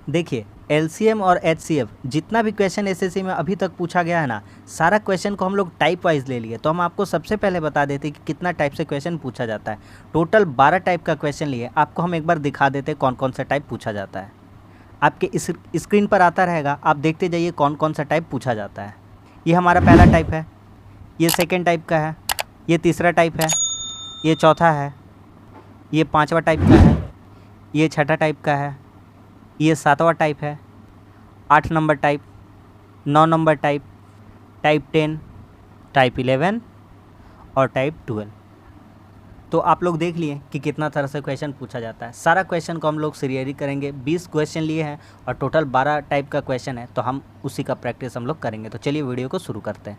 देखिए एलसीएम और एचसीएफ जितना भी क्वेश्चन एसएससी में अभी तक पूछा गया है ना, सारा क्वेश्चन को हम लोग टाइप वाइज ले लिए। तो हम आपको सबसे पहले बता देते कि कितना टाइप से क्वेश्चन पूछा जाता है। टोटल 12 टाइप का क्वेश्चन लिए, आपको हम एक बार दिखा देते कौन कौन सा टाइप पूछा जाता है। आपके इस स्क्रीन पर आता रहेगा, आप देखते जाइए कौन कौन सा टाइप पूछा जाता है। ये हमारा पहला टाइप है, ये सेकेंड टाइप का है, ये तीसरा टाइप है, ये चौथा है, ये पाँचवा टाइप का है, ये छठा टाइप का है, ये सातवां टाइप है, 8 number type, 9 number type, type 10, type 11 और टाइप 12। तो आप लोग देख लिए कि कितना तरह से क्वेश्चन पूछा जाता है। सारा क्वेश्चन को हम लोग सीरियली करेंगे। 20 क्वेश्चन लिए हैं और टोटल 12 टाइप का क्वेश्चन है, तो हम उसी का प्रैक्टिस हम लोग करेंगे। तो चलिए वीडियो को शुरू करते हैं।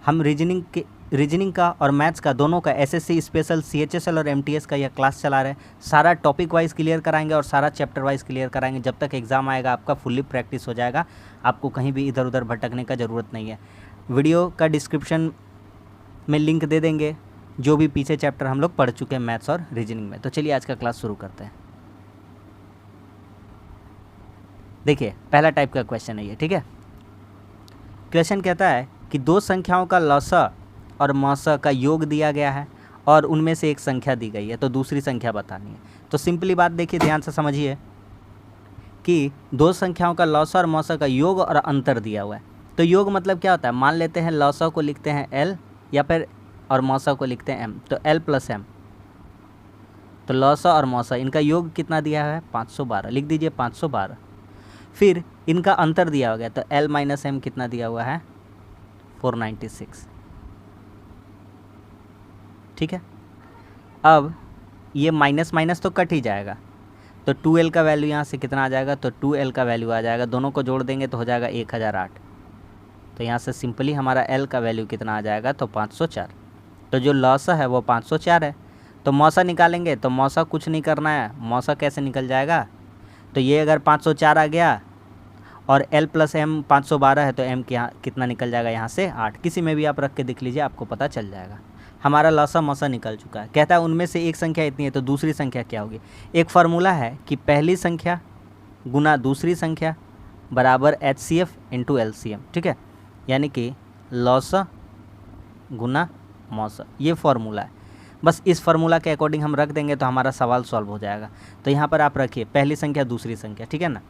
हम रीजनिंग का और मैथ्स का दोनों का एसएससी स्पेशल, सीएचएसएल और एमटीएस का यह क्लास चला रहे हैं। सारा टॉपिक वाइज क्लियर कराएंगे और सारा चैप्टर वाइज क्लियर कराएंगे। जब तक एग्ज़ाम आएगा आपका फुल्ली प्रैक्टिस हो जाएगा, आपको कहीं भी इधर उधर भटकने का ज़रूरत नहीं है। वीडियो का डिस्क्रिप्शन में लिंक दे देंगे, जो भी पीछे चैप्टर हम लोग पढ़ चुके हैं मैथ्स और रीजनिंग में। तो चलिए आज का क्लास शुरू करते हैं। देखिए पहला टाइप का क्वेश्चन है ये, ठीक है। क्वेश्चन कहता है कि दो संख्याओं का लसा और मौसा का योग दिया गया है और उनमें से एक संख्या दी गई है, तो दूसरी संख्या बतानी है। तो सिंपली बात देखिए, ध्यान से समझिए कि दो संख्याओं का लसा और मौसा का योग और अंतर दिया हुआ है। तो योग मतलब क्या होता है, मान लेते हैं लसा को लिखते हैं एल या फिर और मौसा को लिखते हैं एम, तो एल प्लस एम। तो लसा और मौसा इनका योग कितना दिया है, 512, लिख दीजिए 512। फिर इनका अंतर दिया हो गया, तो एल माइनस एम कितना दिया हुआ है, 496, ठीक है। अब ये माइनस माइनस तो कट ही जाएगा, तो 2l का वैल्यू यहाँ से कितना आ जाएगा, तो 2l का वैल्यू आ जाएगा, दोनों को जोड़ देंगे तो हो जाएगा 1008। तो यहाँ से सिंपली हमारा l का वैल्यू कितना आ जाएगा, तो 504। तो जो लौसा है वो 504 है। तो मौसा निकालेंगे, तो मौसा कुछ नहीं करना है, मौसा कैसे निकल जाएगा, तो ये अगर 504 आ गया और l प्लस एम 512 है, तो m के यहाँ कितना निकल जाएगा, यहाँ से 8। किसी में भी आप रख के देख लीजिए, आपको पता चल जाएगा। हमारा लौसा मौसा निकल चुका है। कहता है उनमें से एक संख्या इतनी है, तो दूसरी संख्या क्या होगी। एक फार्मूला है कि पहली संख्या गुना दूसरी संख्या बराबर HCF इंटू LCM, ठीक है। यानी कि लौसा गुना मौसा, ये फार्मूला है। बस इस फार्मूला के अकॉर्डिंग हम रख देंगे तो हमारा सवाल सॉल्व हो जाएगा। तो यहाँ पर आप रखिए पहली संख्या दूसरी संख्या, ठीक है ना।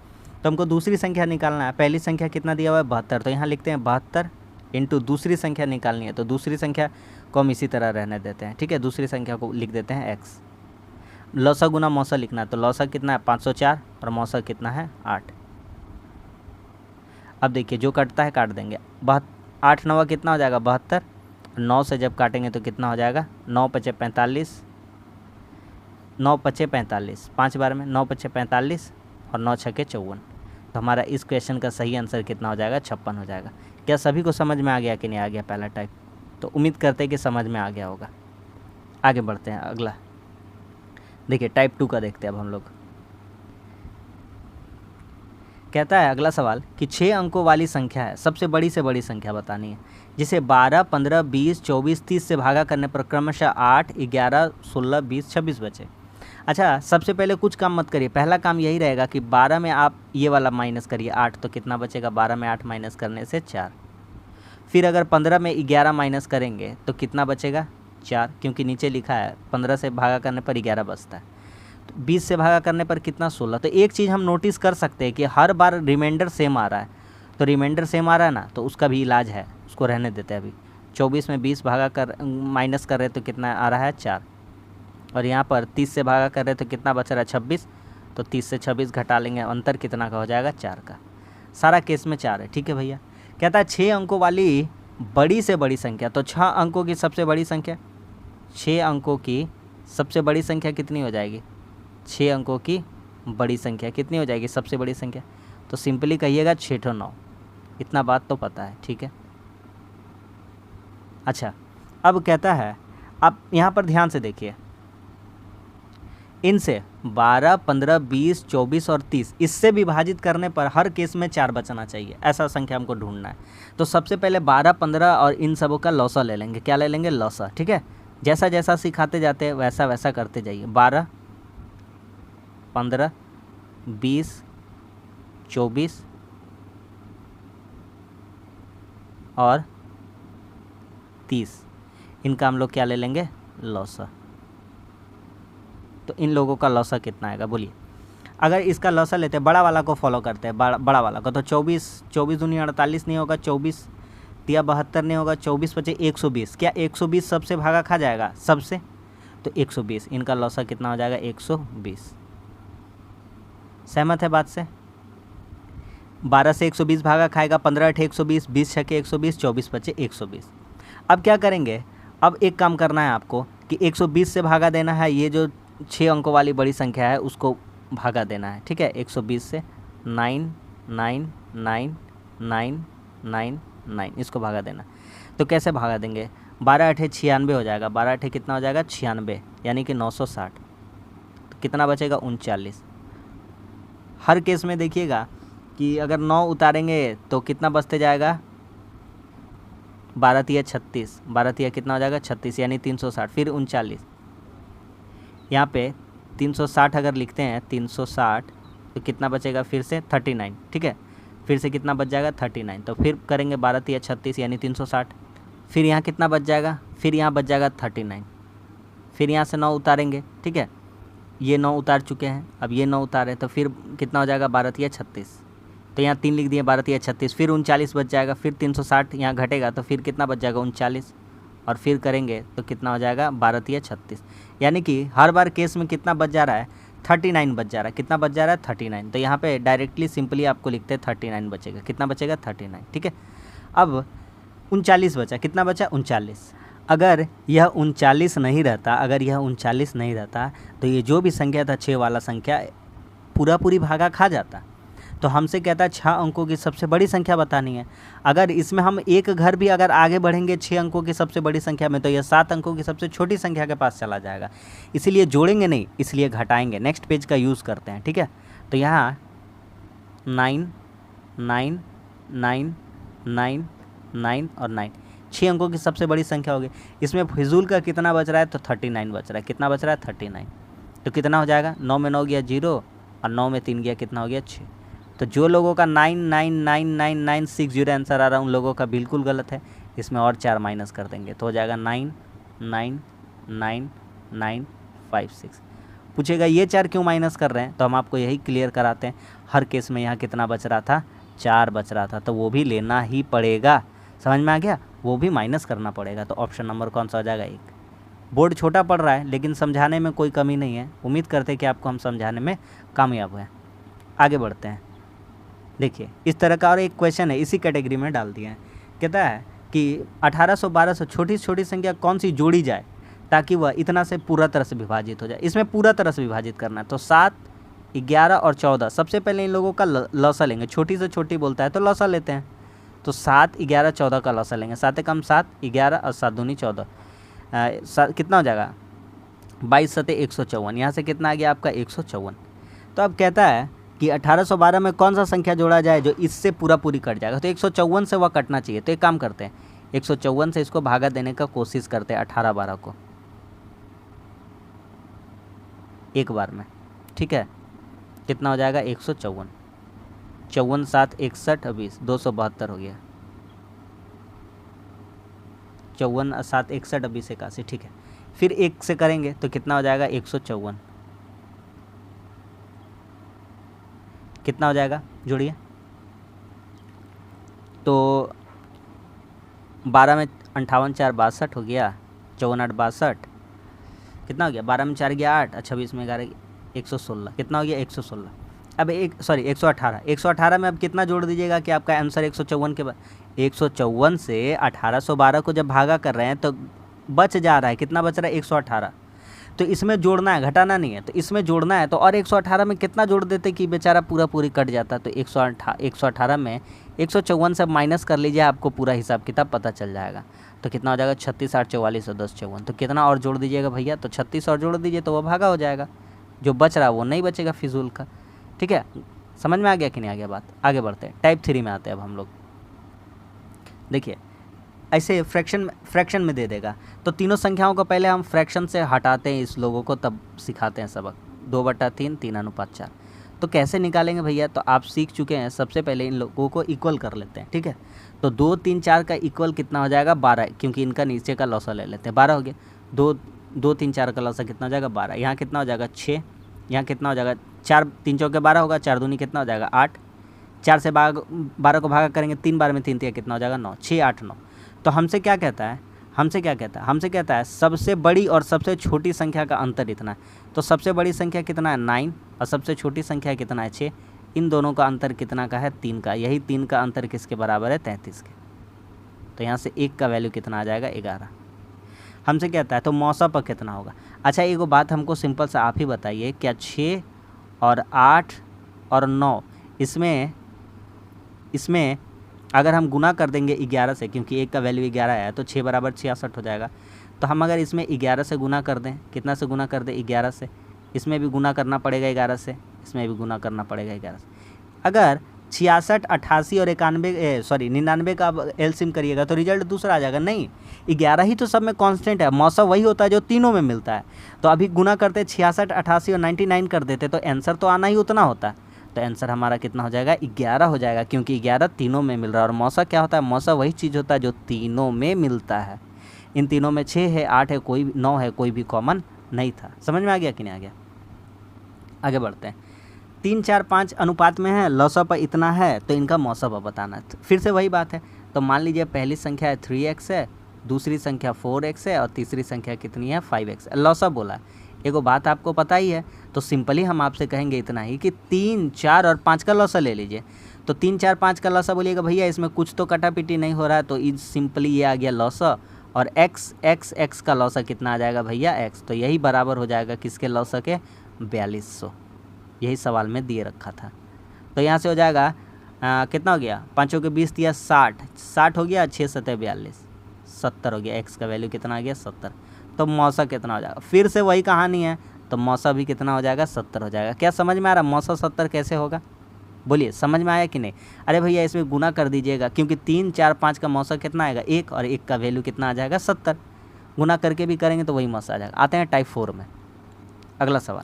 तो हमको दूसरी संख्या निकालना है। पहली संख्या कितना दिया हुआ है, 72, तो यहाँ लिखते हैं 72 इंटू दूसरी संख्या निकालनी है, तो दूसरी संख्या को हम इसी तरह रहने देते हैं, ठीक है। दूसरी संख्या को लिख देते हैं x। लौसा गुना मौसा लिखना है, तो लौसा कितना है 504 और मौसा कितना है 8। अब देखिए जो कटता है काट देंगे, 8 9 कितना हो जाएगा 72, 9 से जब काटेंगे तो कितना हो जाएगा, 9 पचे 45, 9 पचे 45, 5 बार में 9 पचे 45 और 9 छके 54। तो हमारा इस क्वेश्चन का सही आंसर कितना हो जाएगा, 56 हो जाएगा। क्या सभी को समझ में आ गया कि नहीं आ गया पहला टाइप, तो उम्मीद करते हैं कि समझ में आ गया होगा। आगे बढ़ते हैं अगला। देखिए टाइप 2 का देखते हैं अब हम लोग। कहता है अगला सवाल कि 6 अंकों वाली संख्या है, सबसे बड़ी से बड़ी संख्या बतानी है, जिसे 12, 15, 20, 24, 30 से भागा करने पर क्रमशः 8, 11, 16, 20, 26 बचे। अच्छा, सबसे पहले कुछ काम मत करिए, पहला काम यही रहेगा कि 12 में आप ये वाला माइनस करिए 8, तो कितना बचेगा, 12 में 8 माइनस करने से 4। फिर अगर 15 में 11 माइनस करेंगे तो कितना बचेगा, 4, क्योंकि नीचे लिखा है 15 से भागा करने पर 11 बचता है। तो 20 से भागा करने पर कितना, 16। तो एक चीज़ हम नोटिस कर सकते हैं कि हर बार रिमाइंडर सेम आ रहा है, तो रिमाइंडर सेम आ रहा है ना, तो उसका भी इलाज है, उसको रहने देते हैं अभी। 24 में 20 भागा कर माइनस कर रहे तो कितना आ रहा है, 4। और यहाँ पर 30 से भागा कर रहे तो कितना बच रहा है, 26। तो 30 से 26 घटा लेंगे, अंतर कितना का हो जाएगा, 4 का। सारा केस में 4 है, ठीक है भैया। कहता है 6 अंकों वाली बड़ी से बड़ी संख्या, तो 6 अंकों की सबसे बड़ी संख्या, 6 अंकों की सबसे बड़ी संख्या कितनी हो जाएगी, 6 अंकों की बड़ी संख्या कितनी हो जाएगी सबसे बड़ी संख्या, तो सिंपली कहिएगा 6 9। इतना बात तो पता है, ठीक है। अच्छा, अब कहता है, आप यहाँ पर ध्यान से देखिए, इनसे 12, 15, 20, 24 और 30 इससे विभाजित करने पर हर केस में 4 बचना चाहिए, ऐसा संख्या हमको ढूंढना है। तो सबसे पहले 12, 15 और इन सबों का लौसा ले लेंगे। क्या ले लेंगे, लौसा, ठीक है। जैसा जैसा सिखाते जाते हैं वैसा वैसा करते जाइए। 12, 15, 20, 24 और 30, इनका हम लोग क्या ले लेंगे, लौसा। तो इन लोगों का लौसा कितना आएगा बोलिए। अगर इसका लौसा लेते हैं, बड़ा वाला को फॉलो करते हैं, बड़ा वाला को, तो 24 दूनी 48 नहीं होगा, 24 तिया 72 नहीं होगा, 24 बचे 120। क्या 120 सबसे भागा खा जाएगा, सबसे? तो 120, इनका लौसा कितना हो जाएगा, 120। सहमत है बात से? 12 से 120 भागा खाएगा, 15 8 120, 20 6 120, 24 बचे 120। अब क्या करेंगे, अब एक काम करना है आपको कि 120 से भागा देना है, ये जो 6 अंकों वाली बड़ी संख्या है उसको भागा देना है, ठीक है। 120 से 9 9 9 9 9 9 इसको भागा देना। तो कैसे भागा देंगे, 12 8 96 हो जाएगा, 12 8 कितना हो जाएगा, 96, यानी कि 960। तो कितना बचेगा, 39। हर केस में देखिएगा कि अगर 9 उतारेंगे तो कितना बचते जाएगा, 12 तिया 36, 12 तिया कितना हो जाएगा, 36, यानी 360, फिर 39। यहाँ पे 360 अगर लिखते हैं, 360 तो कितना बचेगा, फिर से 39, ठीक है। फिर से कितना बच जाएगा, 39। तो फिर करेंगे 12 तिया 36, यानी 360। फिर यहाँ कितना बच जाएगा, फिर यहाँ बच जाएगा 39। फिर यहाँ से 9 उतारेंगे, ठीक है। ये 9 उतार चुके हैं, अब ये 9 उतारे, तो फिर कितना हो जाएगा, 12 तिया 36। तो यहाँ 3 लिख दिए, 12 तिया 36, फिर 39 बच जाएगा। फिर 360 यहाँ घटेगा, तो फिर कितना बच जाएगा, 39। और फिर करेंगे तो कितना हो जाएगा, 12 तिया 36, यानी कि हर बार केस में कितना बच जा रहा है, 39 बच जा रहा है। कितना बच जा रहा है, 39। तो यहाँ पे डायरेक्टली सिंपली आपको लिखते हैं 39 बचेगा। कितना बचेगा, 39, ठीक है। अब 39 बचा, कितना बचा, 39। अगर यह 39 नहीं रहता, अगर यह 39 नहीं रहता तो ये जो भी संख्या था 6 वाला संख्या पूरी भागा खा जाता। तो हमसे कहता है 6 अंकों की सबसे बड़ी संख्या बतानी है। अगर इसमें हम एक घर भी अगर आगे बढ़ेंगे 6 अंकों की सबसे बड़ी संख्या में, तो यह 7 अंकों की सबसे छोटी संख्या के पास चला जाएगा। इसीलिए जोड़ेंगे नहीं, इसलिए घटाएंगे। नेक्स्ट पेज का यूज़ करते हैं, ठीक है। तो यहाँ 9 9 9 9 9 और 9, 6 अंकों की सबसे बड़ी संख्या होगी। इसमें फिजूल का कितना बच रहा है, तो 39 बच रहा है। कितना बच रहा है, 39। तो कितना हो जाएगा, 9 में 9 गया 0 और 9 में 3 गया, कितना हो गया, 6। तो जो लोगों का 999960 आंसर आ रहा है उन लोगों का बिल्कुल गलत है। इसमें और 4 माइनस कर देंगे तो हो जाएगा 999956। पूछेगा ये 4 क्यों माइनस कर रहे हैं, तो हम आपको यही क्लियर कराते हैं। हर केस में यहाँ कितना बच रहा था, 4 बच रहा था, तो वो भी लेना ही पड़ेगा। समझ में आ गया, वो भी माइनस करना पड़ेगा। तो ऑप्शन नंबर कौन सा हो जाएगा, 1। बोर्ड छोटा पड़ रहा है लेकिन समझाने में कोई कमी नहीं है। उम्मीद करते हैं कि आपको हम समझाने में कामयाब हुए। आगे बढ़ते हैं। देखिए इस तरह का और एक क्वेश्चन है, इसी कैटेगरी में डाल दिया है। कहता है कि 1800 1200 छोटी से छोटी संख्या कौन सी जोड़ी जाए ताकि वह इतना से पूरा तरह से विभाजित हो जाए। इसमें पूरा तरह से विभाजित करना है। तो 7 11 और 14, सबसे पहले इन लोगों का लौसा लेंगे। छोटी से छोटी बोलता है तो लौसा लेते हैं। तो 7 11 14 का लौसा लेंगे। 7 कम 7, 11 और 7 दूनी 14, कितना हो जाएगा, 22 सते 154। यहाँ से कितना आ गया आपका, 154। तो अब कहता है कि 1812 में कौन सा संख्या जोड़ा जाए जो इससे पूरी कट जाएगा। तो 154 से वह कटना चाहिए। तो एक काम करते हैं, 154 से इसको भागा देने का कोशिश करते हैं 18 12 को एक बार में, ठीक है। कितना हो जाएगा, 154, 54 7 61 20, 272 हो गया। 54 7 61 20 81, ठीक है। फिर 1 से करेंगे तो कितना हो जाएगा, 154। कितना हो जाएगा, जोड़िए। तो 12 में 58 4 62 हो गया, 54 8 62, कितना हो गया, 12 में 4 गया 8, 26 में 11 116, कितना हो गया, 116। अब 118, 118 में अब कितना जोड़ दीजिएगा कि आपका आंसर 154 के बाद 154 से 1812 को जब भागा कर रहे हैं तो बच जा रहा है, कितना बच रहा है, 118। तो इसमें जोड़ना है, घटाना नहीं है। तो इसमें जोड़ना है तो और 118 में कितना जोड़ देते कि बेचारा पूरी कट जाता। तो 118 में 154 से माइनस कर लीजिए, आपको पूरा हिसाब किताब पता चल जाएगा। तो कितना हो जाएगा, 36 8 44 और 10 54। तो कितना और जोड़ दीजिएगा भैया, तो 36 और जोड़ दीजिए तो वो भागा हो जाएगा। जो बच रहा है वो नहीं बचेगा फिजूल का, ठीक है। समझ में आ गया कि नहीं आ गया बात। आगे बढ़ते हैं, टाइप 3 में आते हैं अब हम लोग। देखिए ऐसे फ्रैक्शन में दे देगा तो तीनों संख्याओं को पहले हम फ्रैक्शन से हटाते हैं इस लोगों को, तब सिखाते हैं सबक। 2/3 3 अनुपात 4। तो कैसे निकालेंगे भैया, तो आप सीख चुके हैं। सबसे पहले इन लोगों को इक्वल कर लेते हैं, ठीक है। तो 2 3 4 का इक्वल कितना हो जाएगा 12, क्योंकि इनका नीचे का लौसा ले लेते हैं। 12 हो गया। 2 3 4 का लौसा कितना हो जाएगा 12। यहाँ कितना हो जाएगा 6, यहाँ कितना हो जाएगा 4 3 चौके 12 होगा, 4 दूनी कितना हो जाएगा 8, 4 से 12 को भागा करेंगे 3 बार में 3 3 कितना हो जाएगा 9, 6 8 9। तो हमसे क्या कहता है, हमसे कहता है सबसे बड़ी और सबसे छोटी संख्या का अंतर इतना है। तो सबसे बड़ी संख्या कितना है 9 और सबसे छोटी संख्या कितना है 6। इन दोनों का अंतर कितना का है 3 का। यही 3 का अंतर किसके बराबर है 33 के। तो यहाँ से 1 का वैल्यू कितना आ जाएगा 11। हमसे कहता है तो मौसा पर कितना होगा। अच्छा एक बात हमको सिंपल सा आप ही बताइए, क्या 6 और 8 और 9 इसमें अगर हम गुना कर देंगे 11 से, क्योंकि 1 का वैल्यू 11 है, तो 6 बराबर 66 हो जाएगा। तो हम अगर इसमें 11 से गुना कर दें, कितना से गुना कर दें 11 से, इसमें भी गुना करना पड़ेगा 11 से, इसमें भी गुना करना पड़ेगा 11 से। अगर 66 88 और 99 का एलसीएम करिएगा तो रिजल्ट दूसरा आ जाएगा। नहीं, 11 ही तो सब में कांस्टेंट है, मौसा वही होता है जो तीनों में मिलता है। तो अभी गुना करते 66 88 और 99 कर देते तो आंसर तो आना ही उतना होता है। तो आंसर हमारा कितना हो जाएगा 11 हो जाएगा, क्योंकि 11 तीनों में मिल रहा है। और मौसा क्या होता है, मौसा वही चीज़ होता है जो तीनों में मिलता है। इन तीनों में 6 है 8 है कोई 9 है, कोई भी कॉमन नहीं था। समझ में आ गया कि नहीं आ गया। आगे बढ़ते हैं। 3 4 5 अनुपात में है, लौसा पर इतना है, तो इनका मौसा पर बताना है। फिर से वही बात है। तो मान लीजिए पहली संख्या है 3x है, दूसरी संख्या 4x है और तीसरी संख्या कितनी है 5x। लौसा बोला है, एगो बात आपको पता ही है। तो सिंपली हम आपसे कहेंगे इतना ही कि 3 4 और 5 का लौसा ले लीजिए। तो 3 4 5 का लौसा बोलिएगा भैया इसमें कुछ तो कटापिटी नहीं हो रहा है, तो सिंपली ये आ गया लौसा। और x का लौसा कितना आ जाएगा भैया x। तो यही बराबर हो जाएगा किसके लौसा के 4200। यही सवाल में दिए रखा था। तो यहाँ से हो जाएगा कितना हो गया, 5 के 20 दिया 60 हो गया, 6 7 42 70 हो गया। x का वैल्यू कितना आ गया 70। तो मौसा कितना हो जाएगा, फिर से वही कहानी है। तो मौसा भी कितना हो जाएगा 70 हो जाएगा। क्या समझ में आ रहा है मौसा 70 कैसे होगा, बोलिए समझ में आया कि नहीं। अरे भैया इसमें गुना कर दीजिएगा, क्योंकि 3 4 5 का मौसा कितना आएगा 1 और 1 का वैल्यू कितना आ जाएगा 70। गुना करके भी करेंगे तो वही मौसा आ जाएगा। आते हैं टाइप 4 में। अगला सवाल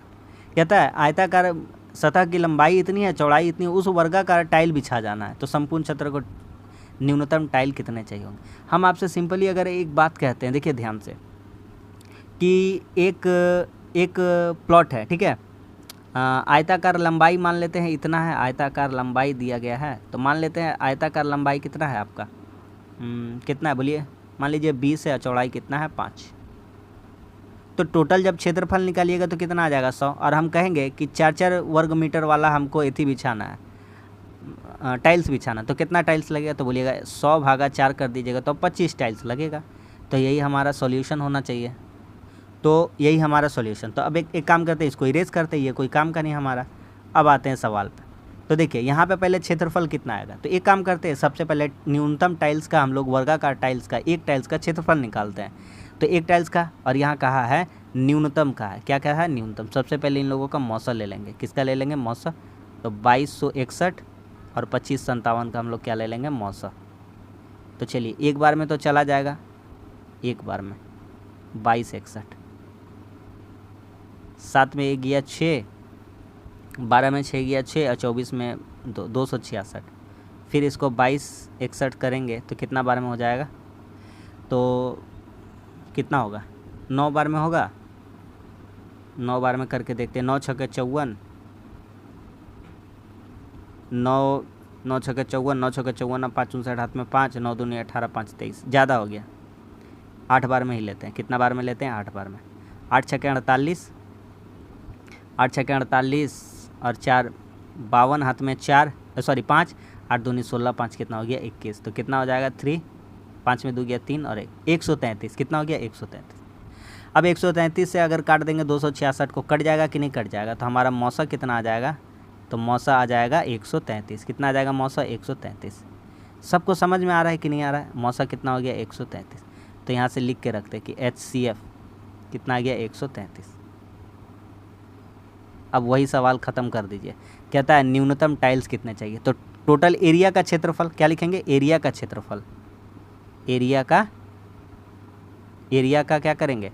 कहता है आयताकार सतह की लंबाई इतनी है, चौड़ाई इतनी, उस वर्गाकार टाइल बिछा जाना है। तो संपूर्ण क्षेत्र को न्यूनतम टाइल कितने चाहिए होंगे। हम आपसे सिंपली अगर एक बात कहते हैं, देखिए ध्यान से, कि एक प्लॉट है, ठीक है। आयताकार लंबाई मान लेते हैं इतना है, आयताकार लंबाई दिया गया है। तो मान लेते हैं आयताकार लंबाई कितना है आपका, कितना है बोलिए, मान लीजिए 20 है और चौड़ाई कितना है 5। तो टोटल जब क्षेत्रफल निकालिएगा तो कितना आ जाएगा 100। और हम कहेंगे कि 4 4 वर्ग मीटर वाला हमको एथी बिछाना है, टाइल्स बिछाना। तो कितना टाइल्स लगेगा, तो बोलिएगा 100 भागा 4 कर दीजिएगा तो 25 टाइल्स लगेगा। तो यही हमारा सॉल्यूशन होना चाहिए। तो यही हमारा सॉल्यूशन। तो अब एक काम करते हैं, इसको इरेज करते हैं, ये कोई काम का नहीं हमारा। अब आते हैं सवाल पे। तो देखिए यहाँ पे पहले क्षेत्रफल कितना आएगा। तो एक काम करते हैं, सबसे पहले न्यूनतम टाइल्स का हम लोग वर्गाकार टाइल्स का एक टाइल्स का क्षेत्रफल निकालते हैं। तो एक टाइल्स का, और यहाँ कहा है न्यूनतम का है, क्या कहा है न्यूनतम। सबसे पहले इन लोगों का मौसा ले लेंगे, किसका ले लेंगे मौसा। तो 2261 और 2557 का हम लोग क्या ले लेंगे मौसा। तो चलिए एक बार में तो चला जाएगा, एक बार में 2261, 7 में 1 गया 6, 12 में 6 गया 6 और 24 में 266। फिर इसको 2261 करेंगे तो कितना बार में हो जाएगा, तो कितना होगा 9 बार में होगा। 9 बार में करके देखते हैं। 9 छक्के 54, 9 छक्के 54, 9 छक्के 54, 5 59 हाथ में 5, 9 दूनी 18, 5 23, ज़्यादा हो गया। 8 बार में ही लेते हैं। कितना बार में लेते हैं 8 बार में। 8 छक्के 48, 8 छक्के 48 और 4 52 हाथ में 5, 8 दूनी 16, 5 कितना हो गया 21। तो कितना हो जाएगा 3, 5 में 2 गया 3 और 133। कितना हो गया 133। अब 133 से अगर काट देंगे 266 को, कट जाएगा कि नहीं कट जाएगा। तो हमारा मौसा कितना आ जाएगा, तो मौसा आ जाएगा 133। कितना आ जाएगा मौसा 133। सबको समझ में आ रहा है कि नहीं आ रहा है। मौसा कितना हो गया 133। तो यहाँ से लिख के रखते हैं कि HCF कितना आ गया 133। अब वही सवाल ख़त्म कर दीजिए। कहता है न्यूनतम टाइल्स कितने चाहिए। तो टोटल एरिया का क्षेत्रफल क्या लिखेंगे, एरिया का क्षेत्रफल, एरिया का क्या करेंगे,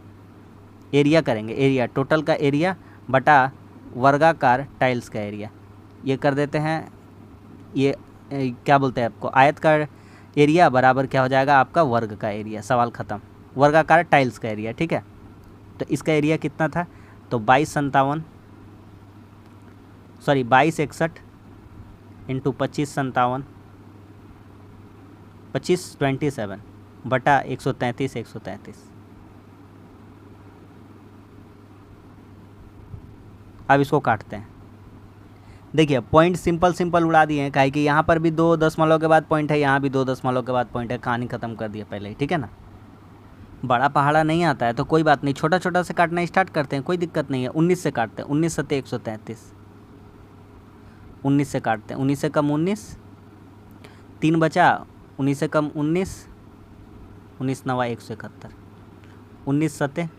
एरिया करेंगे, एरिया टोटल का एरिया बटा वर्गाकार टाइल्स का एरिया। ये कर देते हैं, ये क्या बोलते हैं आपको, आयत का एरिया बराबर क्या हो जाएगा आपका वर्ग का एरिया, सवाल ख़त्म। वर्गाकार टाइल्स का एरिया, ठीक है। तो इसका एरिया कितना था, तो 2261 इंटू 2557 2527 बटा 133। अब इसको काटते हैं। देखिए पॉइंट सिंपल उड़ा दिए हैं, काहे कि यहाँ पर भी 2 दशमलव के बाद पॉइंट है, यहाँ भी 2 दशमलव के बाद पॉइंट है, कहानी ख़त्म कर दिया पहले ही, ठीक है ना। बड़ा पहाड़ा नहीं आता है तो कोई बात नहीं, छोटा छोटा से काटना स्टार्ट करते हैं, कोई दिक्कत नहीं है। 19 से काटते हैं, 19 सत्ते 133, 19 से काटते हैं, 19 से कम 19, 3 बचा, 19 से कम 19, 19 नवा 171, 19 सत्ते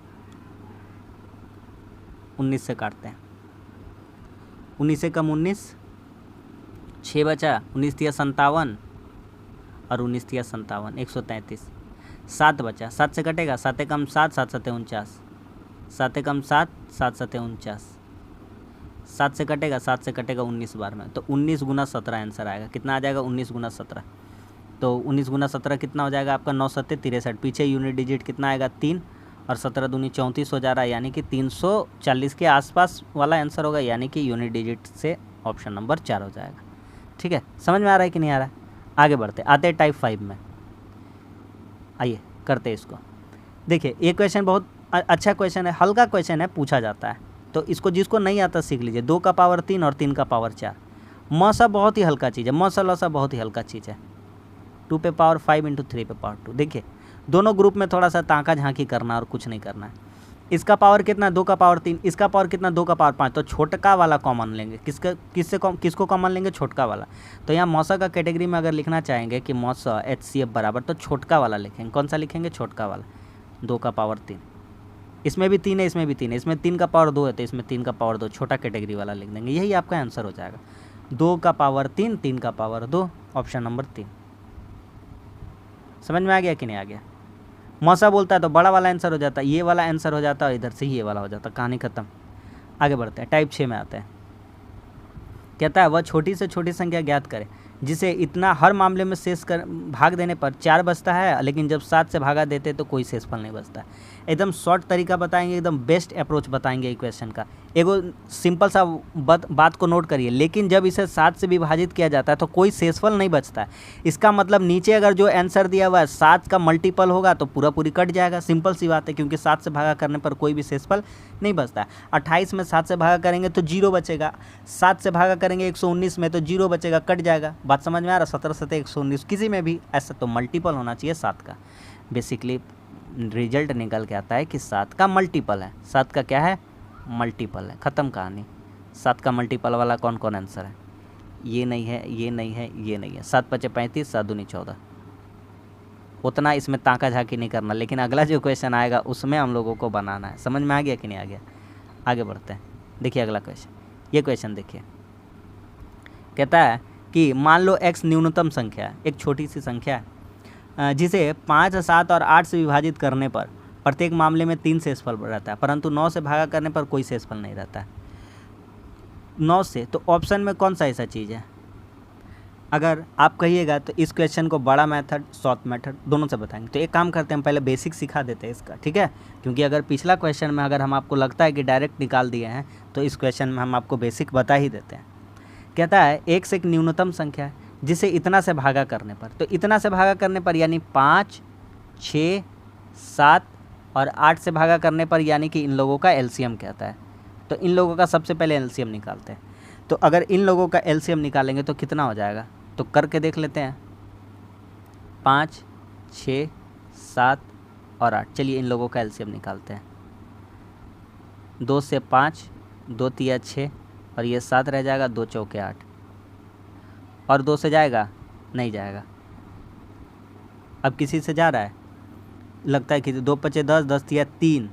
19 से काटते हैं, 19 से कम 19, 6 बचा, 19 तिया 57 और 19 तिया 57, 133, 7 बचा, 7 से कटेगा, 7 कम 7, 7 सत्ते 49, 7 कम 7, 7 सत्ते 49, 7 से कटेगा, 7 से कटेगा 19 बार में, तो 19 गुना 17 आंसर आएगा। कितना आ जाएगा, 19 गुना 17, तो 19 गुना 17 कितना हो जाएगा आपका, 9 सत्ते 63। पीछे यूनिट डिजिट कितना आएगा, 3, और 17 दूनी 34 हो जा रहा है, यानी कि 340 के आसपास वाला आंसर होगा, यानी कि यूनिट डिजिट से ऑप्शन नंबर 4 हो जाएगा। ठीक है, समझ में आ रहा है कि नहीं आ रहा है। आगे बढ़ते आते हैं टाइप 5 में। आइए करते हैं इसको। देखिए ये क्वेश्चन बहुत अच्छा क्वेश्चन है, हल्का क्वेश्चन है, पूछा जाता है, तो इसको जिसको नहीं आता सीख लीजिए। 2 का पावर 3 और 3 का पावर 4। मौसा बहुत ही हल्का चीज़ है, मौसा लौसा बहुत ही हल्का चीज़ है। 2 पे पावर 5 इंटू 3 पे पावर 2। देखिए दोनों ग्रुप में थोड़ा सा ताका झांकी करना और कुछ नहीं करना है। इसका पावर कितना, 2 का पावर 3, इसका पावर कितना, 2 का पावर 5, तो छोटका वाला कॉमन लेंगे। किसको कॉमन लेंगे, छोटका वाला। तो यहाँ मौसा का कैटेगरी में अगर लिखना चाहेंगे कि मौसा HCF बराबर, तो छोटका वाला लिखेंगे। कौन सा लिखेंगे, छोटका वाला। 2 का पावर 3, इसमें भी 3 है, इसमें भी 3 है, इसमें 3 का पावर 2 है, तो इसमें 3 का पावर 2, छोटा कैटेगरी वाला लिख देंगे। यही आपका आंसर हो जाएगा। 2 का पावर 3, 3 का पावर 2, ऑप्शन नंबर 3। समझ में आ गया कि नहीं आ गया। मौसा बोलता है तो बड़ा वाला आंसर हो जाता है, ये वाला आंसर हो जाता है, इधर से ही ये वाला हो जाता है, कहानी खत्म। आगे बढ़ते हैं, टाइप 6 में आते हैं। कहता है वह छोटी से छोटी संख्या ज्ञात करें जिसे इतना हर मामले में शेष कर भाग देने पर 4 बचता है, लेकिन जब 7 से भागा देते तो कोई शेषफल नहीं बचता। एकदम शॉर्ट तरीका बताएंगे, एकदम बेस्ट अप्रोच बताएंगे इक्वेशन का। एगो सिंपल सा बात को नोट करिए, लेकिन जब इसे 7 से विभाजित किया जाता है तो कोई शेषफल नहीं बचता है। इसका मतलब नीचे अगर जो आंसर दिया हुआ है 7 का मल्टीपल होगा तो पूरी कट जाएगा। सिंपल सी बात है, क्योंकि 7 से भागा करने पर कोई भी शेषफल नहीं बचता है। 28 में 7 से भागा करेंगे तो 0 बचेगा, 7 से भागा करेंगे 119 में तो 0 बचेगा, कट जाएगा। बात समझ में आ रहा। 17 सत्ते 119, किसी में भी ऐसा तो मल्टीपल होना चाहिए 7 का। बेसिकली रिजल्ट निकल के आता है कि 7 का मल्टीपल है। 7 का क्या है, मल्टीपल है, ख़त्म कहानी। 7 का मल्टीपल वाला कौन कौन आंसर है, ये नहीं है, ये नहीं है, ये नहीं है। 7 पचे 35, 7 दूनी 14। उतना इसमें ताका झाकी नहीं करना, लेकिन अगला जो क्वेश्चन आएगा उसमें हम लोगों को बनाना है। समझ में आ गया कि नहीं आ गया। आगे बढ़ते हैं। देखिए अगला क्वेश्चन, ये क्वेश्चन देखिए। कहता है कि मान लो x न्यूनतम संख्या है, एक छोटी सी संख्या है, जिसे 5, 7 और 8 से विभाजित करने पर प्रत्येक मामले में 3 शेषफल रहता है, परंतु 9 से भागा करने पर कोई शेषफल नहीं रहता है। 9 से, तो ऑप्शन में कौन सा ऐसा चीज़ है। अगर आप कहिएगा तो इस क्वेश्चन को बड़ा मेथड, शॉर्ट मेथड दोनों से बताएंगे। तो एक काम करते हैं, हम पहले बेसिक सिखा देते हैं इसका, ठीक है। क्योंकि अगर पिछला क्वेश्चन में अगर हम आपको लगता है कि डायरेक्ट निकाल दिए हैं, तो इस क्वेश्चन में हम आपको बेसिक बता ही देते हैं। कहता है x एक न्यूनतम संख्या है जिसे इतना से भागा करने पर, तो इतना से भागा करने पर यानी 5, 6, 7 और 8 से भागा करने पर, यानी कि इन लोगों का एलसीएम कहता है। तो इन लोगों का सबसे पहले एलसीएम निकालते हैं। तो अगर इन लोगों का एलसीएम निकालेंगे तो कितना हो जाएगा, तो करके देख लेते हैं। 5, 6, 7 और 8। चलिए इन लोगों का एलसीएम निकालते हैं। 2 से 5, 2 तिया 6 और ये 7 रह जाएगा, 2 चौके 8 और 2 से जाएगा, नहीं जाएगा। अब किसी से जा रहा है, लगता है कि 2 पचे 10, 10 तिया 3,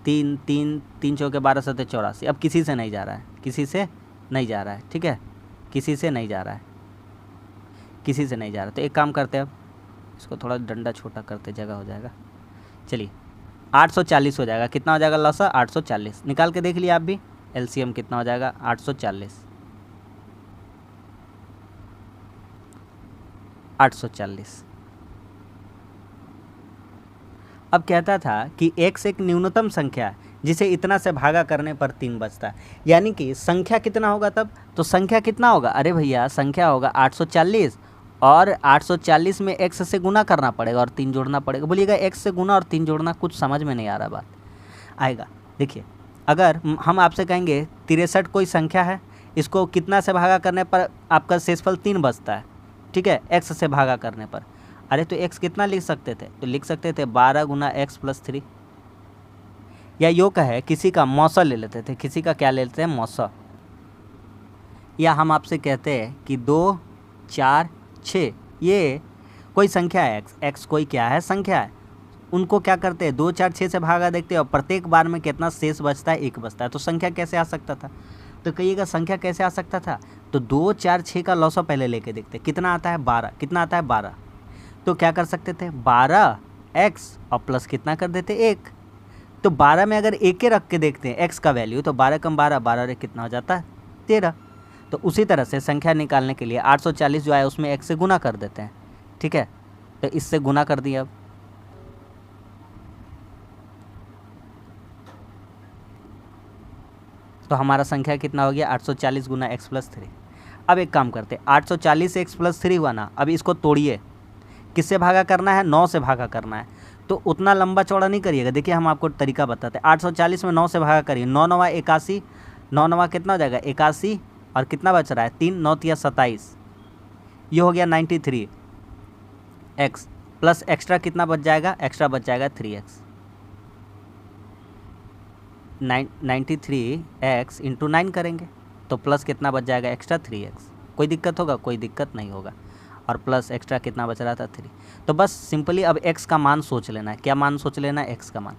3 3 3 चौके 12 सत्ते 84। अब किसी से नहीं जा रहा है, किसी से नहीं जा रहा है, ठीक है, किसी से नहीं जा रहा है, किसी से नहीं जा रहा। तो एक काम करते हैं, अब इसको थोड़ा डंडा छोटा करते, जगह हो जाएगा। चलिए 840 हो जाएगा। कितना हो जाएगा लौसा, 840। निकाल के देख लिया आप भी, एलसीएम कितना हो जाएगा, 840। 840। अब कहता था कि x एक न्यूनतम संख्या है जिसे इतना से भागा करने पर 3 बचता है, यानी कि संख्या कितना होगा तब, तो संख्या कितना होगा, अरे भैया संख्या होगा 840 और 840 में x से गुना करना पड़ेगा और 3 जोड़ना पड़ेगा। बोलिएगा x से गुना और 3 जोड़ना, कुछ समझ में नहीं आ रहा बात, आएगा। देखिए अगर हम आपसे कहेंगे 63 कोई संख्या है, इसको कितना से भागा करने पर आपका शेषफल 3 बचता है, ठीक है, x से भागा करने पर, अरे तो x कितना लिख सकते थे, तो लिख सकते थे 12 गुना x प्लस 3। या यो कहे किसी का मौसा ले लेते थे, किसी का क्या ले लेते हैं, मौसा। या हम आपसे कहते हैं कि 2 4 6 ये कोई संख्या है, x कोई क्या है, संख्या है, उनको क्या करते हैं 2 4 6 से भागा देखते हैं और प्रत्येक बार में कितना शेष बचता है, 1 बचता है। तो संख्या कैसे आ सकता था, तो कहिएगा संख्या कैसे आ सकता था, तो 2 4 6 का लौसा पहले लेके देखते हैं, कितना आता है 12, कितना आता है 12, तो क्या कर सकते थे 12x और प्लस कितना कर देते 1, तो 12 में अगर 1 के रख के देखते हैं x का वैल्यू, तो 12 कम 12 12 रे कितना हो जाता है 13। तो उसी तरह से संख्या निकालने के लिए 840 जो है उसमें x से गुना कर देते हैं, ठीक है, तो इससे गुना कर दिया। अब तो हमारा संख्या कितना हो गया 840 गुना x प्लस 3। अब एक काम करते हैं, 840 x प्लस 3 हुआ ना, अब इसको तोड़िए, किससे भागा करना है, 9 से भागा करना है, तो उतना लंबा चौड़ा नहीं करिएगा। देखिए हम आपको तरीका बताते हैं, 840 में 9 से भागा करिए, 9 9 81, 9 9 कितना हो जाएगा 81 और कितना बच रहा है 3 9 3 27, ये हो गया 93 x प्लस एक्स्ट्रा कितना बच जाएगा, एक्स्ट्रा बच जाएगा 3x, 93x इंटू 9 करेंगे तो प्लस कितना बच जाएगा एक्स्ट्रा 3x। कोई दिक्कत होगा, कोई दिक्कत नहीं होगा, और प्लस एक्स्ट्रा कितना बच रहा था 3। तो बस सिंपली अब x का मान सोच लेना है, क्या मान सोच लेना है, x का मान,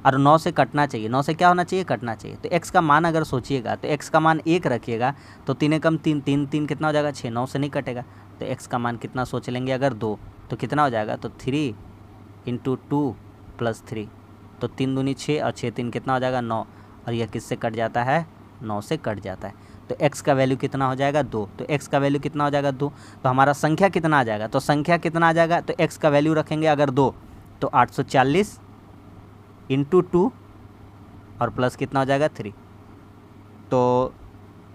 और 9 से कटना चाहिए, 9 से क्या होना चाहिए, कटना चाहिए। तो x का मान अगर सोचिएगा तो x का मान 1 रखिएगा, तो 3 एकम 3 3 3 कितना हो जाएगा 6, 9 से नहीं कटेगा, तो x का मान कितना सोच लेंगे अगर 2, तो कितना हो जाएगा, तो 3 इंटू 2 प्लस 3, तो 3 दूनी 6 और 6 3 कितना हो जाएगा 9, और यह किससे कट जाता है, 9 से कट जाता है। तो x का वैल्यू कितना हो जाएगा 2, तो x का वैल्यू कितना हो जाएगा 2, तो हमारा संख्या कितना आ जाएगा, तो संख्या कितना आ जाएगा, तो x का वैल्यू रखेंगे अगर 2, तो 840 इंटू 2 और प्लस कितना हो जाएगा 3, तो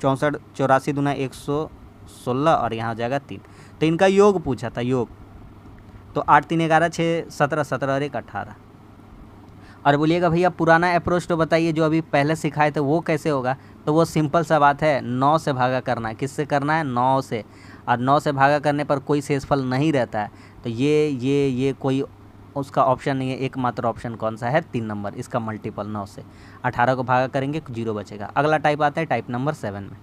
64 84 दूना 116 और यहाँ हो जाएगा 3। तो इनका योग पूछा था, योग, तो 8 3 11 6 17 17 और 1 18। और बोलिएगा भैया पुराना अप्रोच तो बताइए जो अभी पहले सिखाए थे वो कैसे होगा, तो वो सिंपल सा बात है, 9 से भागा करना है, किससे करना है 9 से, और 9 से भागा करने पर कोई शेषफल नहीं रहता है, तो ये कोई उसका ऑप्शन नहीं है, एकमात्र ऑप्शन कौन सा है 3 नंबर, इसका मल्टीपल 9 से 18 को भागा करेंगे 0 बचेगा। अगला टाइप आता है टाइप नंबर 7 में।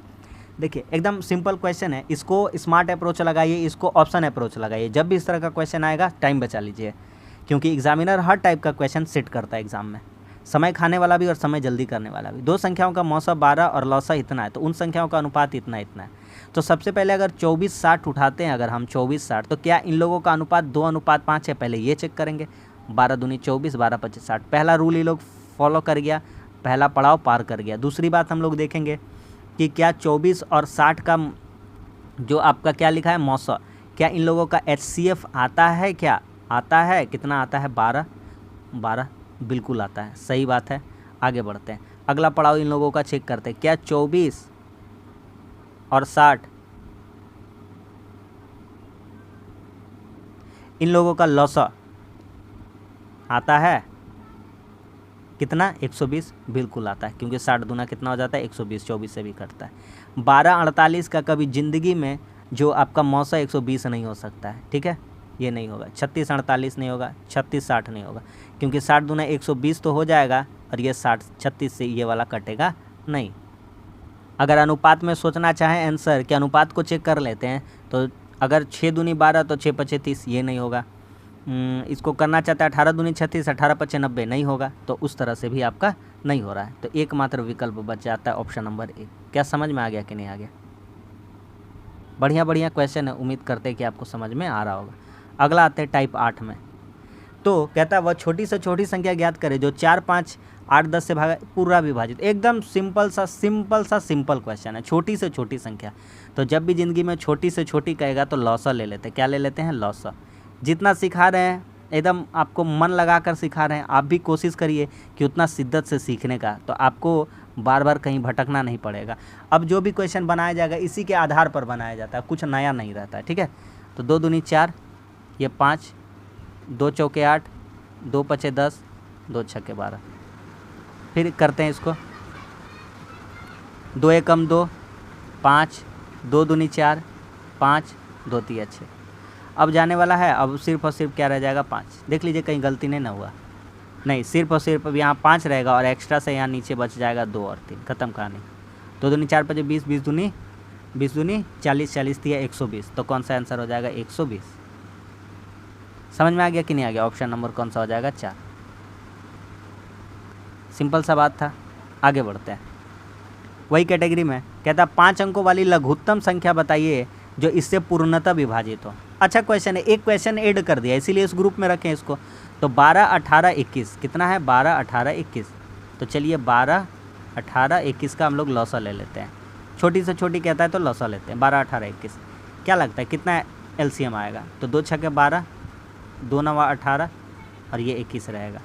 देखिए एकदम सिंपल क्वेश्चन है, इसको स्मार्ट अप्रोच लगाइए, इसको ऑप्शन अप्रोच लगाइए, जब भी इस तरह का क्वेश्चन आएगा टाइम बचा लीजिए, क्योंकि एग्जामिनर हर टाइप का क्वेश्चन सेट करता है एग्जाम में, समय खाने वाला भी और समय जल्दी करने वाला भी। दो संख्याओं का मौसा 12 और लौसा इतना है, तो उन संख्याओं का अनुपात इतना इतना है। तो सबसे पहले अगर 24-60 उठाते हैं, अगर हम 24-60, तो क्या इन लोगों का अनुपात 2:5 है, पहले ये चेक करेंगे, 12 दूनी 24 12 25 60, पहला रूल ये लोग फॉलो कर गया, पहला पड़ाव पार कर गया। दूसरी बात हम लोग देखेंगे कि क्या 24 और 60 का जो आपका क्या लिखा है मौसा, क्या इन लोगों का HCF आता है, क्या आता है, कितना आता है 12 12, बिल्कुल आता है, सही बात है। आगे बढ़ते हैं, अगला पड़ाव इन लोगों का चेक करते हैं, क्या 24 और 60 इन लोगों का लौसा आता है, कितना 120, बिल्कुल आता है, क्योंकि 60 दूना कितना हो जाता है 120, 24 से भी कटता है। 12-48 का कभी ज़िंदगी में जो आपका मौसा 120 नहीं हो सकता है, ठीक है, ये नहीं होगा। 36-48 नहीं होगा, 36-60 नहीं होगा, क्योंकि 60 दूना 120 तो हो जाएगा, और ये 60-36 से ये वाला कटेगा नहीं। अगर अनुपात में सोचना चाहें आंसर कि अनुपात को चेक कर लेते हैं, तो अगर 6 दूनी 12 तो 6 5 30, ये नहीं होगा। इसको करना चाहता है 18 दूनी 36, 18 5 90, नहीं होगा, तो उस तरह से भी आपका नहीं हो रहा है। तो एकमात्र विकल्प बच जाता है ऑप्शन नंबर 1। क्या समझ में आ गया कि नहीं आ गया? बढ़िया बढ़िया क्वेश्चन है, उम्मीद करते हैं कि आपको समझ में आ रहा होगा। अगला आते हैं टाइप 8 में। तो कहता है वह छोटी से छोटी संख्या ज्ञात करे जो 4, 5, 8, 10 से भागा पूरा विभाजित। एकदम सिंपल क्वेश्चन है, छोटी से छोटी संख्या। तो जब भी ज़िंदगी में छोटी से छोटी कहेगा तो लौसा ले लेते हैं। क्या ले लेते हैं? लौसा। जितना सिखा रहे हैं एकदम आपको मन लगा कर सिखा रहे हैं, आप भी कोशिश करिए कि उतना शिद्दत से सीखने का, तो आपको बार बार कहीं भटकना नहीं पड़ेगा। अब जो भी क्वेश्चन बनाया जाएगा इसी के आधार पर बनाया जाता है, कुछ नया नहीं रहता है, ठीक है। तो 2 दूनी 4, ये 5, 2 चौके 8, 2 पचे 10, 2 छक्के 12। फिर करते हैं इसको, 2 एकम 2, 5, 2 दूनी 4, 5, 2 तिया 6। अब जाने वाला है, अब सिर्फ और सिर्फ क्या रह जाएगा? 5। देख लीजिए कहीं गलती नहीं ना हुआ, नहीं, सिर्फ और सिर्फ अब यहाँ 5 रहेगा और एक्स्ट्रा से यहाँ नीचे बच जाएगा 2 और 3, खत्म कहानी। 2 दूनी 4 पचे 20, 20 दूनी 40, 40 तिया 120। तो कौन सा आंसर हो जाएगा? 120। समझ में आ गया कि नहीं आ गया? ऑप्शन नंबर कौन सा हो जाएगा? 4। सिंपल सा बात था। आगे बढ़ते हैं। वही कैटेगरी में कहता 5 अंकों वाली लघुत्तम संख्या बताइए जो इससे पूर्णतः विभाजित हो। अच्छा क्वेश्चन है, एक क्वेश्चन ऐड कर दिया इसीलिए इस ग्रुप में रखें इसको। तो 12, 18, 21 कितना है? 12, 18, 21। तो चलिए 12, 18, 21 का हम लोग लौसा ले लेते हैं। छोटी से छोटी कहता है तो लौसा लेते हैं। 12, 18, 21 क्या लगता है कितना एलसीएम आएगा? तो 2 छक्के 12, 2 नवा 18 और ये 21 रहेगा।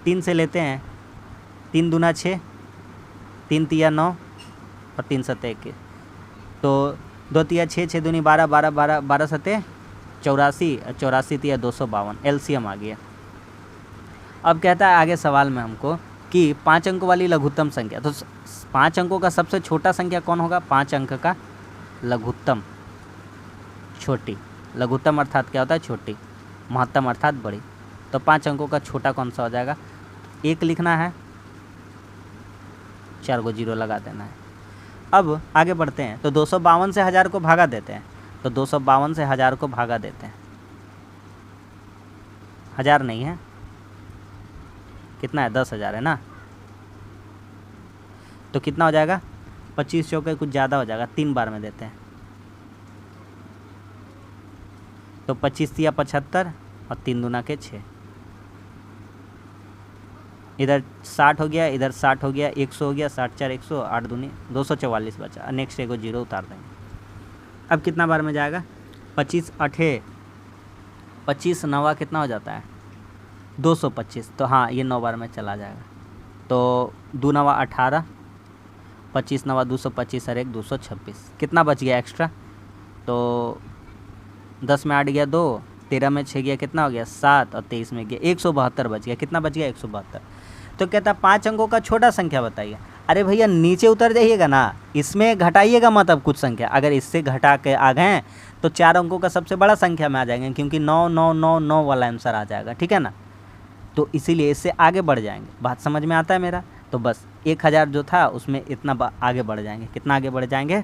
3 से लेते हैं, 3 दूना 6, 3 तिया 9 और 3 सत्ते 21। तो 2 तिया 6, 6 दूनी 12, 12, 12, 12 सत्ते 84, 84 तिया 252। एलसीएम आ गया। अब कहता है आगे सवाल में हमको कि 5 अंकों वाली लघुत्तम संख्या। तो 5 अंकों का सबसे छोटा संख्या कौन होगा? 5 अंक का लघुत्तम, छोटी। लघुत्तम अर्थात क्या होता है? छोटी। महत्तम अर्थात बड़ी। तो 5 अंकों का छोटा कौन सा हो जाएगा? 1 लिखना है, 4 को 0 लगा देना है। अब आगे बढ़ते हैं। तो 252 से 1000 को भागा देते हैं। तो 252 से 1000 को भागा देते हैं। 1000 नहीं है, कितना है? 10,000 है ना। तो कितना हो जाएगा? 25 चौके कुछ ज़्यादा हो जाएगा, 3 बार में देते हैं। तो 25 तिया 75 और 3 दूना के 6। इधर 60 हो गया, इधर 60 हो गया, 100 हो गया, 60 4 100, 8 दूनी 244 बचा। नेक्स्ट एक को 0 उतार देंगे। अब कितना बार में जाएगा? 25 8 25 9 कितना हो जाता है? 225। तो हाँ, ये 9 बार में चला जाएगा। तो 2 9 18, 25 9 225 और 1 226। कितना बच गया एक्स्ट्रा? तो 10 में 8 गया 2, 13 में 6 गया, कितना हो गया? 7 और 23 में गया 172 बच गया। कितना बच गया? 172। तो कहता 5 अंकों का छोटा संख्या बताइए। अरे भैया नीचे उतर जाइएगा ना, इसमें घटाइएगा मत। अब कुछ संख्या अगर इससे घटा के आ गए तो 4 अंकों का सबसे बड़ा संख्या में आ जाएंगे, क्योंकि 9 9 9 9 वाला आंसर आ जाएगा, ठीक है ना। तो इसीलिए इससे आगे बढ़ जाएंगे। बात समझ में आता है मेरा? तो बस 1000 जो था उसमें इतना आगे बढ़ जाएंगे। कितना आगे बढ़ जाएंगे?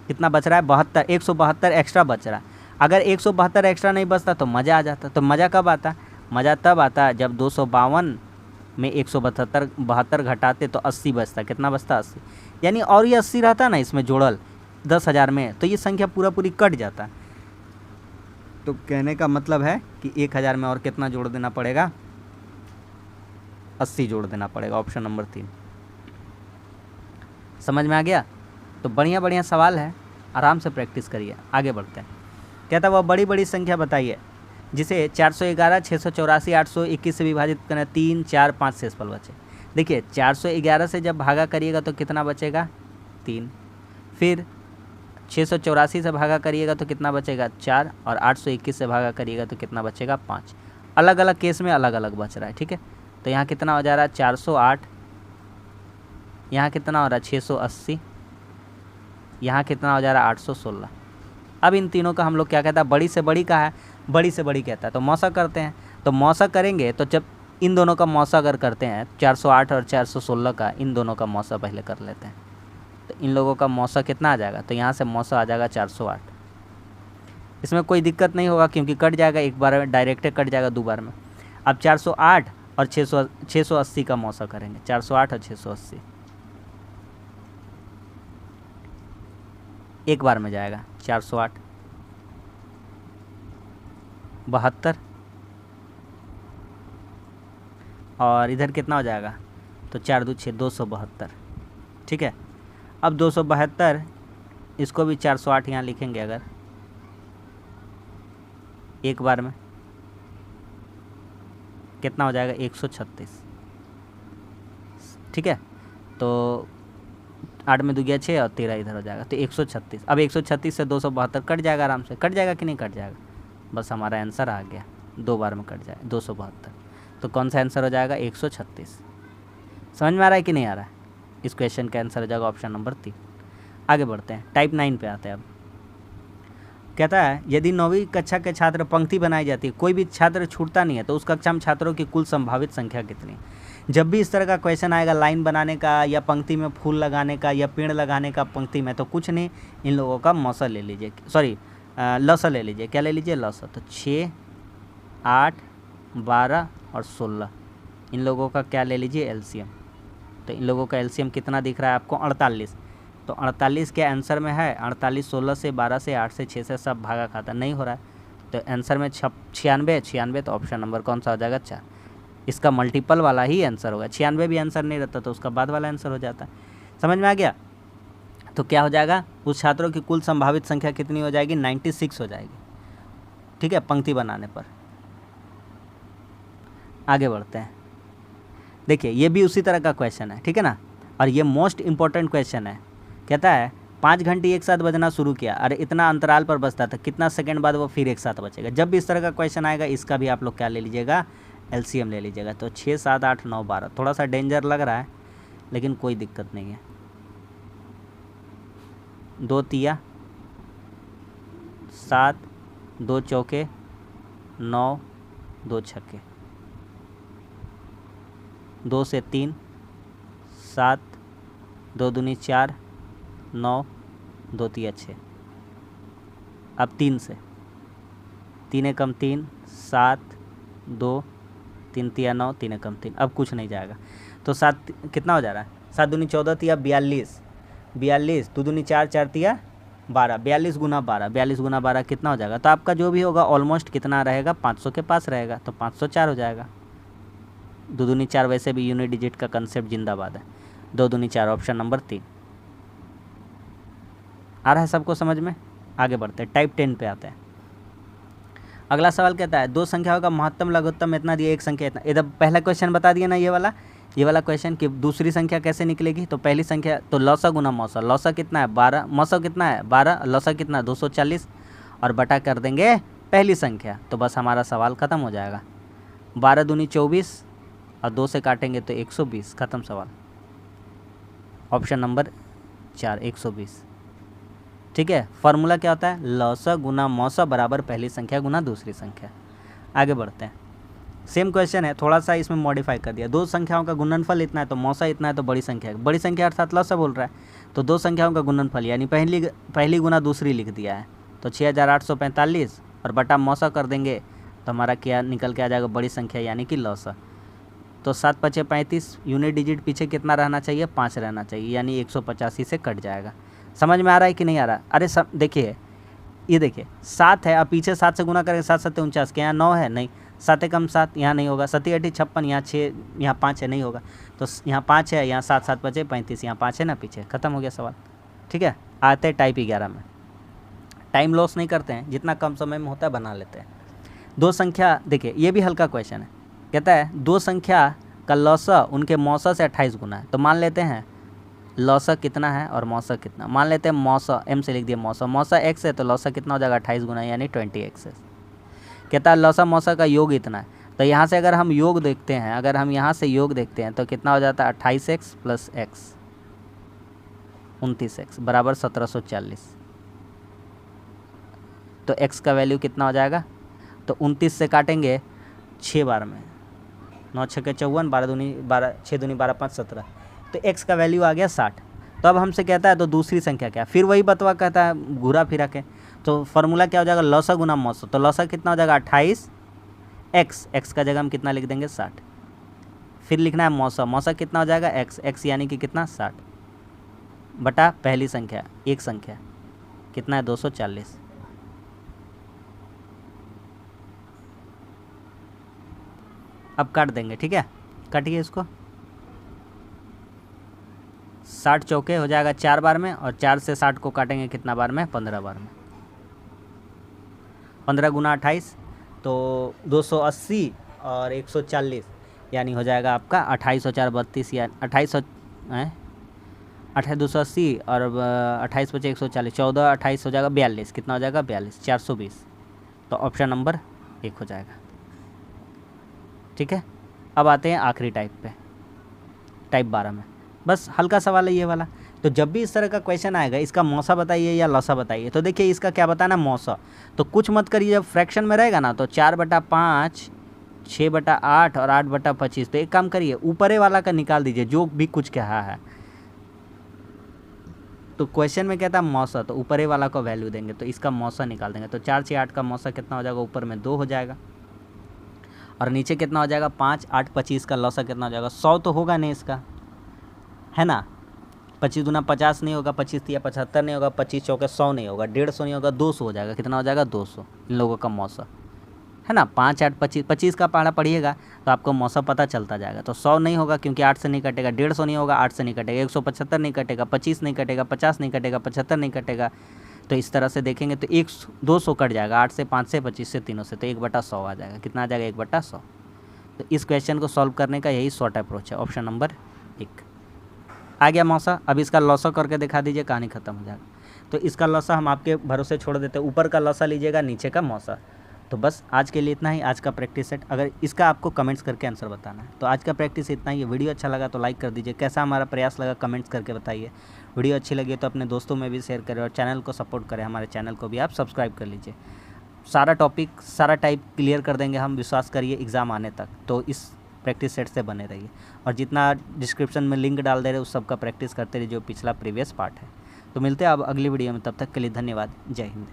कितना बच रहा है? 72, 172 एक्स्ट्रा बच रहा है। अगर 172 एक्स्ट्रा नहीं बचता तो मज़ा आ जाता। तो मज़ा कब आता? मज़ा तब आता जब 252 में 172 घटाते तो 80 बचता। कितना बचता? 80। यानी और ये 80 रहता ना इसमें जोड़ल 10,000 में, तो ये संख्या पूरी कट जाता। तो कहने का मतलब है कि 1000 में और कितना जोड़ देना पड़ेगा? 80 जोड़ देना पड़ेगा। Option number 3। समझ में आ गया? तो बढ़िया सवाल है, आराम से प्रैक्टिस करिए। आगे बढ़ते हैं। कहता वह बड़ी संख्या बताइए जिसे 411, 684, 821 से विभाजित करना। 3, 4, 5 शेषफल बचे। देखिए 411 से जब भागा करिएगा तो कितना बचेगा? 3। फिर 684 से भागा करिएगा तो कितना बचेगा? 4। और 821 से भागा करिएगा तो कितना बचेगा? 5। अलग अलग केस में अलग अलग बच रहा है, ठीक है। तो यहाँ कितना हो जा रहा है? 408। यहाँ कितना हो रहा है? 680। यहाँ कितना हो जा रहा है? 816। अब इन तीनों का हम लोग क्या कहता है? बड़ी से बड़ी का है, बड़ी से बड़ी कहता है तो मौसा करते हैं। तो मौसा करेंगे तो जब इन दोनों का मौसा अगर करते हैं 408 और 416 का, इन दोनों का मौसा पहले कर लेते हैं। तो इन लोगों का मौसा कितना आ जाएगा? तो यहाँ से मौसा आ जाएगा 408। इसमें कोई दिक्कत नहीं होगा क्योंकि कट जाएगा, एक बार में डायरेक्ट कट जाएगा, 2 बार में। अब 408 और 680 का मौसा करेंगे। 408 और 680 एक बार में जाएगा। 408 72 और इधर कितना हो जाएगा, तो 4 2 6 272। ठीक है, अब 272 इसको भी 408 यहाँ लिखेंगे अगर एक बार में, कितना हो जाएगा 136। ठीक है, तो 8 में 2 गया 6 और 13 इधर हो जाएगा, तो 136। अब 136 से 272 कट जाएगा, आराम से कट जाएगा कि नहीं कट जाएगा, बस हमारा आंसर आ गया, 2 बार में कट जाए 272। तो कौन सा आंसर हो जाएगा 136। समझ में आ रहा है कि नहीं आ रहा है? इस क्वेश्चन का आंसर हो जाएगा ऑप्शन नंबर 3। आगे बढ़ते हैं, टाइप 9 पे आते हैं। अब कहता है यदि 9वीं कक्षा के छात्र पंक्ति बनाई जाती है, कोई भी छात्र छूटता नहीं है, तो उस कक्षा में छात्रों की कुल संभावित संख्या कितनी है? जब भी इस तरह का क्वेश्चन आएगा लाइन बनाने का या पंक्ति में फूल लगाने का या पेड़ लगाने का पंक्ति में, तो कुछ नहीं, इन लोगों का मौसा ले लीजिए, सॉरी लौसा ले लीजिए। क्या ले लीजिए? लौसा। तो 6 8 12 और 16, इन लोगों का क्या ले लीजिए? एलसीएम। तो इन लोगों का एलसीएम कितना दिख रहा है आपको? 48। तो 48 के आंसर में है 48, 16 से, 12 से, 8 से, 6 से सब भागा खाता नहीं हो रहा है, तो आंसर में 96। तो ऑप्शन नंबर कौन सा हो जाएगा? 4। इसका मल्टीपल वाला ही आंसर होगा। 96 भी आंसर नहीं रहता तो उसका बाद वाला आंसर हो जाता है। समझ में आ गया? तो क्या हो जाएगा? उस छात्रों की कुल संभावित संख्या कितनी हो जाएगी? 96 हो जाएगी। ठीक है, पंक्ति बनाने पर। आगे बढ़ते हैं। देखिए ये भी उसी तरह का क्वेश्चन है, ठीक है ना, और ये मोस्ट इंपॉर्टेंट क्वेश्चन है। कहता है 5 घंटे एक साथ बजना शुरू किया, अरे इतना अंतराल पर बजता था, कितना सेकंड बाद वो फिर एक साथ बचेगा? जब भी इस तरह का क्वेश्चन आएगा इसका भी आप लोग क्या ले लीजिएगा? एलसीएम ले लीजिएगा। तो 6 7 8 9 12, थोड़ा सा डेंजर लग रहा है लेकिन कोई दिक्कत नहीं है। 2 तिया 7, 2 चौके 9, 2 छक्के, 2 से 3 7, 2 दूनी 4 9, 2 तिया 6। अब 3 से, 3 एकम 3 7 2, 3 तिया 9, 3 एकम 3। अब कुछ नहीं जाएगा, तो 7 कितना हो जा रहा है? 7 दूनी 14 तिया 42, 42 2 दूनी 4 4 तिया 12, 42 गुना 12, 42 गुना 12 कितना हो जाएगा? तो आपका जो भी होगा ऑलमोस्ट कितना रहेगा? 500 के पास रहेगा, तो 504 हो जाएगा। 2 दूनी 4 वैसे भी यूनिट डिजिट का कंसेप्ट जिंदाबाद है। 2 दूनी 4 ऑप्शन नंबर 3। आ रहा है सबको समझ में? आगे बढ़ते हैं, टाइप 10 पे आते हैं। अगला सवाल कहता है 2 संख्याओं का महत्तम लघुत्तम इतना दिया, एक संख्या इतना। इधर पहला क्वेश्चन बता दिया ना, ये वाला क्वेश्चन कि दूसरी संख्या कैसे निकलेगी। तो पहली संख्या तो लौसा गुना मौसा, लौसा कितना है? 12, मौसा कितना है? 12, लौसा कितना? 240, और बटा कर देंगे पहली संख्या, तो बस हमारा सवाल ख़त्म हो जाएगा। 12 दूनी 24 और 2 से काटेंगे तो 120, ख़त्म सवाल। Option number 4 120। ठीक है, फार्मूला क्या होता है? लौसा गुना मौसा बराबर पहली संख्या गुना दूसरी संख्या। आगे बढ़ते हैं, सेम क्वेश्चन है, थोड़ा सा इसमें मॉडिफाई कर दिया। 2 संख्याओं का गुणनफल इतना है तो मौसा इतना है, तो बड़ी संख्या है। बड़ी संख्या अर्थात लौसा बोल रहा है, तो 2 संख्याओं का गुणनफल यानी पहली गुना दूसरी लिख दिया है, तो 6845 और बटा मौसा कर देंगे तो हमारा क्या निकल के आ जाएगा? बड़ी संख्या यानी कि लौसा। तो 7 5 35, यूनिट डिजिट पीछे कितना रहना चाहिए? 5 रहना चाहिए, यानी 185 से कट जाएगा। समझ में आ रहा है कि नहीं आ रहा? अरे सब देखिए, ये देखिए 7 है, अब पीछे 7 से गुना करेंगे, 7 7 49, क्या यहाँ 9 है? नहीं। 7 एकम 7 यहाँ नहीं होगा, 7 8 56, यहाँ 6, यहाँ 5 है, नहीं होगा। तो यहाँ 5 है, यहाँ 7 7 5 35, यहाँ 5 है ना पीछे, ख़त्म हो गया सवाल। ठीक है, आते हैं टाइप 11 में। टाइम लॉस नहीं करते हैं, जितना कम समय में होता है बना लेते हैं। 2 संख्या, देखिए ये भी हल्का क्वेश्चन है। कहता है 2 संख्या का लौसा उनके मौसा से 28 गुना है, तो मान लेते हैं लौसा कितना है और मौसा कितना। मान लेते हैं मौसा, एम से लिख दिया मौसा, मौसा x है तो लौसा कितना हो जाएगा? 28 गुना यानी 20x है। कहता है लौसा मौसा का योग इतना है, तो यहाँ से अगर हम योग देखते हैं, अगर हम यहाँ से योग देखते हैं तो कितना हो जाता है? 28x प्लस x 29x बराबर 1740। तो x का वैल्यू कितना हो जाएगा? तो 29 से काटेंगे 6 बार में, 9 6 54, 12 दूनी 12, 6 दूनी 12 5 17, तो x का वैल्यू आ गया 60। तो अब हमसे कहता है तो दूसरी संख्या क्या? फिर वही बतवा कहता है घूरा फिरा के, तो फार्मूला क्या हो जाएगा? लौसा गुना मौसा, तो लौसा कितना हो जाएगा? 28, x का जगह हम कितना लिख देंगे? 60। फिर लिखना है मौसा, मौसा कितना हो जाएगा? x यानी कि कितना? 60 बटा पहली संख्या, एक संख्या कितना है? 240। अब काट देंगे, ठीक है। काटिए इसको। 60 चौके हो जाएगा 4 बार में, और 4 से 60 को काटेंगे कितना बार में? 15 बार में। 15 गुना 28 तो 280 और 140 यानी हो जाएगा आपका 28 और 4 32 या 28 280 और 28 बचे 140, 14 28 हो जाएगा 42। कितना हो जाएगा? 42, 420। तो ऑप्शन नंबर 1 हो जाएगा। ठीक है, अब आते हैं आखिरी टाइप पे, टाइप 12 में। बस हल्का सवाल है ये वाला। तो जब भी इस तरह का क्वेश्चन आएगा, इसका मौसा बताइए या लौसा बताइए, तो देखिए इसका क्या बताना, मौसा। तो कुछ मत करिए, जब फ्रैक्शन में रहेगा ना तो 4/5, 6/8 और 8/25। तो एक काम करिए, ऊपरे वाला का निकाल दीजिए जो भी कुछ कहा है। तो क्वेश्चन में कहता है मौसा, तो ऊपरे वाला को वैल्यू देंगे, तो इसका मौसा निकाल देंगे। तो 4 6 8 का मौसा कितना हो जाएगा? ऊपर में 2 हो जाएगा, और नीचे कितना हो जाएगा? 5 8 25 का लौसा कितना हो जाएगा? 100 तो होगा नहीं इसका, है ना। 25 दूना 50 नहीं होगा, 25 तिया 75 नहीं होगा, 25 चौके 100 नहीं होगा, 150 नहीं होगा, 200 हो जाएगा। कितना हो जाएगा? 200 इन लोगों का मौसा, है ना। 5 8 25, 25 का पहाड़ा पढ़िएगा तो आपको मौसा पता चलता जाएगा। तो 100 नहीं होगा क्योंकि 8 से नहीं कटेगा, 150 नहीं होगा 8 से नहीं कटेगा, 175 नहीं कटेगा, 25 नहीं कटेगा, 50 नहीं कटेगा, 75 नहीं कटेगा। तो इस तरह से देखेंगे तो 200 कट जाएगा, 8 से 5 से 25 से तीनों से, तो 1/100 आ जाएगा। कितना आ जाएगा? 1/100। तो इस क्वेश्चन को सॉल्व करने का यही शॉर्ट अप्रोच है। ऑप्शन नंबर 1 आ गया मौसा। अब इसका लौसा करके दिखा दीजिए, कहानी खत्म हो जाएगा। तो इसका लौसा हम आपके भरोसे छोड़ देते हैं, ऊपर का लौसा लीजिएगा, नीचे का मौसा। तो बस आज के लिए इतना ही, आज का प्रैक्टिस सेट। अगर इसका आपको कमेंट्स करके आंसर बताना है, तो आज का प्रैक्टिस इतना ही है। वीडियो अच्छा लगा तो लाइक कर दीजिए, कैसा हमारा प्रयास लगा कमेंट्स करके बताइए। वीडियो अच्छी लगी तो अपने दोस्तों में भी शेयर करें, और चैनल को सपोर्ट करें, हमारे चैनल को भी आप सब्सक्राइब कर लीजिए। सारा टॉपिक सारा टाइप क्लियर कर देंगे हम, विश्वास करिए एग्ज़ाम आने तक। तो इस प्रैक्टिस सेट से बने रहिए, और जितना डिस्क्रिप्शन में लिंक डाल दे रहे उस सब का प्रैक्टिस करते रहिए, जो पिछला प्रीवियस पार्ट है। तो मिलते हैं अब अगली वीडियो में, तब तक के लिए धन्यवाद। जय हिंद।